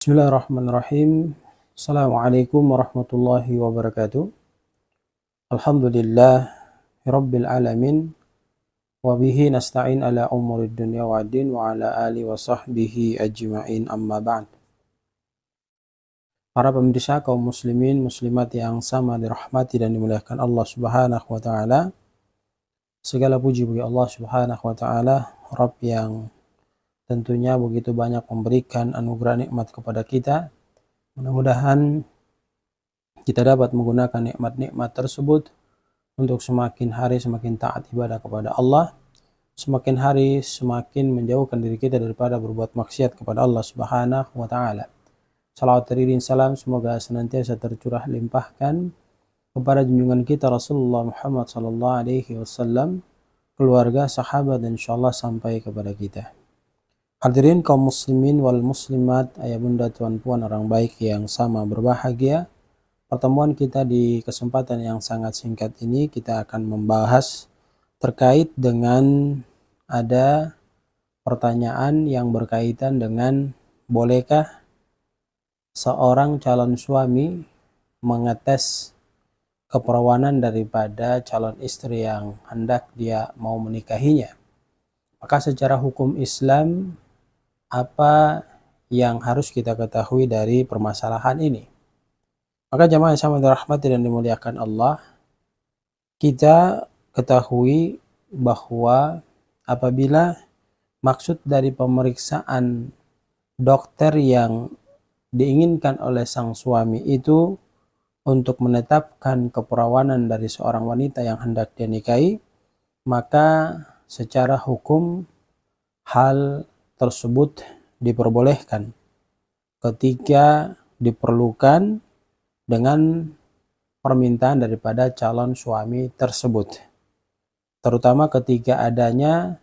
Bismillahirrahmanirrahim. Assalamualaikum warahmatullahi wabarakatuh. Alhamdulillah Rabbil alamin. Wa bihi nasta'in ala umurid dunya wa din wa ala alihi wa sahbihi ajma'in amma ba'd. Para pemirsa kaum muslimin muslimat yang sama dirahmati dan dimuliakan Allah Subhanahu wa taala. Segala puji bagi Allah Subhanahu wa taala, Rabb yang tentunya begitu banyak memberikan anugerah nikmat kepada kita. Mudah-mudahan kita dapat menggunakan nikmat-nikmat tersebut untuk semakin hari semakin taat ibadah kepada Allah, semakin hari semakin menjauhkan diri kita daripada berbuat maksiat kepada Allah Subhanahu wa taala. Salawat dan salam semoga senantiasa tercurah limpahkan kepada junjungan kita Rasulullah Muhammad sallallahu alaihi wasallam, keluarga, sahabat dan insyaallah sampai kepada kita. Hadirin kaum muslimin wal muslimat, ayah bunda tuan puan orang baik yang sama berbahagia. Pertemuan kita di kesempatan yang sangat singkat ini kita akan membahas terkait dengan ada pertanyaan yang berkaitan dengan bolehkah seorang calon suami mengetes keperawanan daripada calon istri yang hendak dia mau menikahinya. Maka secara hukum Islam apa yang harus kita ketahui dari permasalahan ini? Maka jamaah yang sama dirahmati dan dimuliakan Allah, kita ketahui bahwa apabila maksud dari pemeriksaan dokter yang diinginkan oleh sang suami itu untuk menetapkan keperawanan dari seorang wanita yang hendak dia nikahi, maka secara hukum hal tersebut diperbolehkan ketika diperlukan dengan permintaan daripada calon suami tersebut, terutama ketika adanya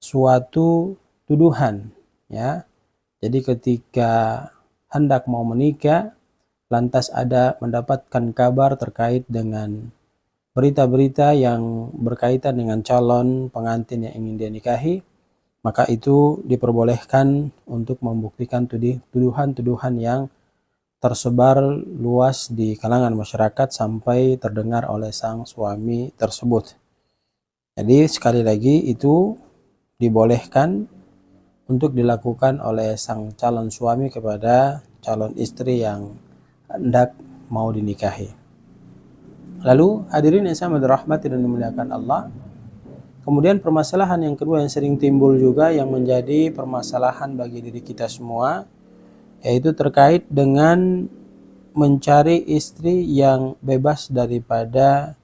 suatu tuduhan, ya. Jadi ketika hendak mau menikah lantas ada mendapatkan kabar terkait dengan berita-berita yang berkaitan dengan calon pengantin yang ingin dia nikahi, maka itu diperbolehkan untuk membuktikan tuduhan-tuduhan yang tersebar luas di kalangan masyarakat sampai terdengar oleh sang suami tersebut. Jadi sekali lagi itu dibolehkan untuk dilakukan oleh sang calon suami kepada calon istri yang hendak mau dinikahi. Lalu hadirin yang sama dirahmati dan dimuliakan Allah, kemudian permasalahan yang kedua yang sering timbul juga yang menjadi permasalahan bagi diri kita semua, yaitu terkait dengan mencari istri yang bebas daripada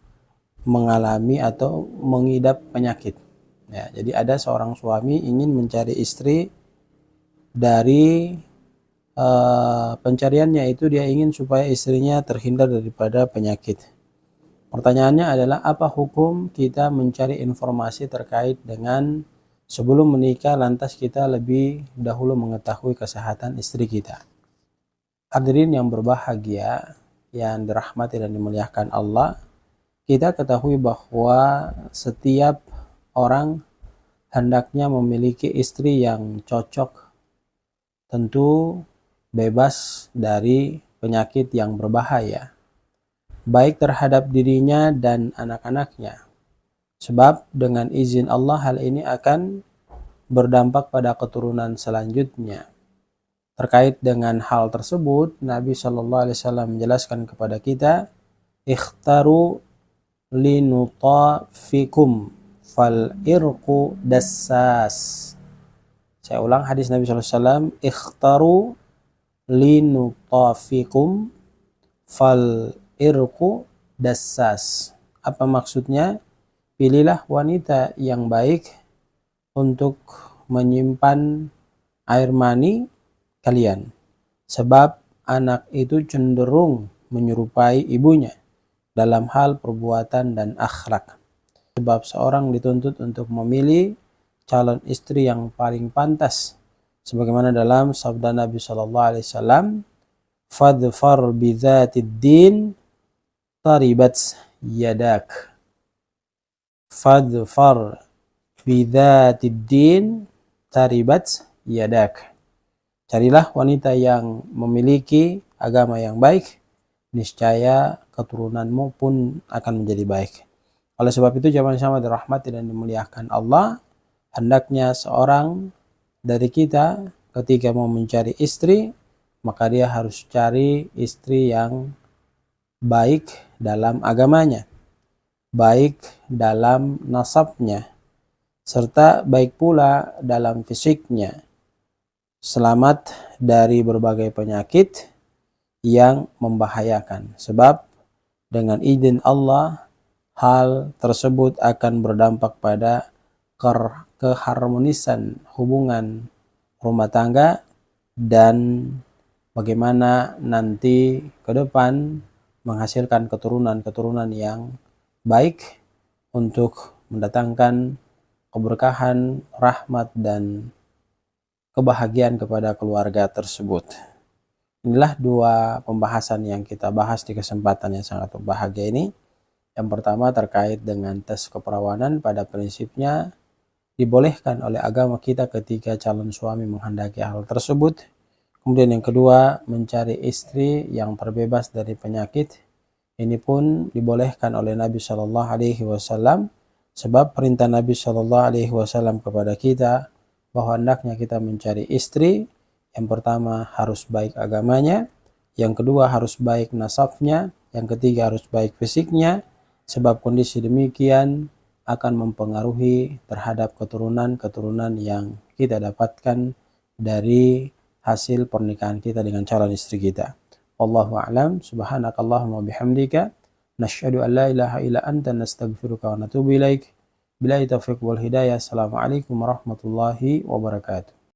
mengalami atau mengidap penyakit. Ya, jadi ada seorang suami ingin mencari istri dari pencariannya itu dia ingin supaya istrinya terhindar daripada penyakit. Pertanyaannya adalah apa hukum kita mencari informasi terkait dengan sebelum menikah lantas kita lebih dahulu mengetahui kesehatan istri kita. Hadirin yang berbahagia yang dirahmati dan dimuliakan Allah, kita ketahui bahwa setiap orang hendaknya memiliki istri yang cocok, tentu bebas dari penyakit yang berbahaya, baik terhadap dirinya dan anak-anaknya. Sebab dengan izin Allah hal ini akan berdampak pada keturunan selanjutnya. Terkait dengan hal tersebut, Nabi Shallallahu Alaihi Wasallam menjelaskan kepada kita, ikhtaru linutafikum fal irqu dassas. Saya ulang hadis Nabi Shallallahu Alaihi Wasallam, ikhtaru linutafikum fal irqu dassas. Apa maksudnya? Pilihlah wanita yang baik untuk menyimpan air mani kalian, sebab anak itu cenderung menyerupai ibunya dalam hal perbuatan dan akhlak. Sebab seorang dituntut untuk memilih calon istri yang paling pantas, sebagaimana dalam sabda Nabi Shallallahu Alaihi Wasallam, fadfar bidzatid din taribat yadak. Fadfar bidzatid din taribat yadak. Carilah wanita yang memiliki agama yang baik, niscaya keturunanmu pun akan menjadi baik. Oleh sebab itu, jamaah sama dirahmati dan dimuliakan Allah, hendaknya seorang dari kita ketika mau mencari istri, maka dia harus cari istri yang baik dalam agamanya, baik dalam nasabnya, serta baik pula dalam fisiknya, selamat dari berbagai penyakit yang membahayakan. Sebab dengan izin Allah, hal tersebut akan berdampak pada keharmonisan hubungan rumah tangga dan bagaimana nanti ke depan menghasilkan keturunan-keturunan yang baik untuk mendatangkan keberkahan, rahmat, dan kebahagiaan kepada keluarga tersebut. Inilah dua pembahasan yang kita bahas di kesempatan yang sangat berbahagia ini. Yang pertama terkait dengan tes keperawanan, pada prinsipnya dibolehkan oleh agama kita ketika calon suami menghendaki hal tersebut. Kemudian yang kedua, mencari istri yang terbebas dari penyakit. Ini pun dibolehkan oleh Nabi Shallallahu Alaihi Wasallam, sebab perintah Nabi Shallallahu Alaihi Wasallam kepada kita bahwa hendaknya kita mencari istri. Yang pertama harus baik agamanya, yang kedua harus baik nasabnya, yang ketiga harus baik fisiknya, sebab kondisi demikian akan mempengaruhi terhadap keturunan-keturunan yang kita dapatkan dari hasil pernikahan kita dengan calon istri kita. Wallahu a'lam. Subhanakallahumma bihamdika nasyhadu an la ilaha illa anta nastaghfiruka wa natubu ilaik. Billahi taufiq wal hidayah. Assalamualaikum warahmatullahi wabarakatuh.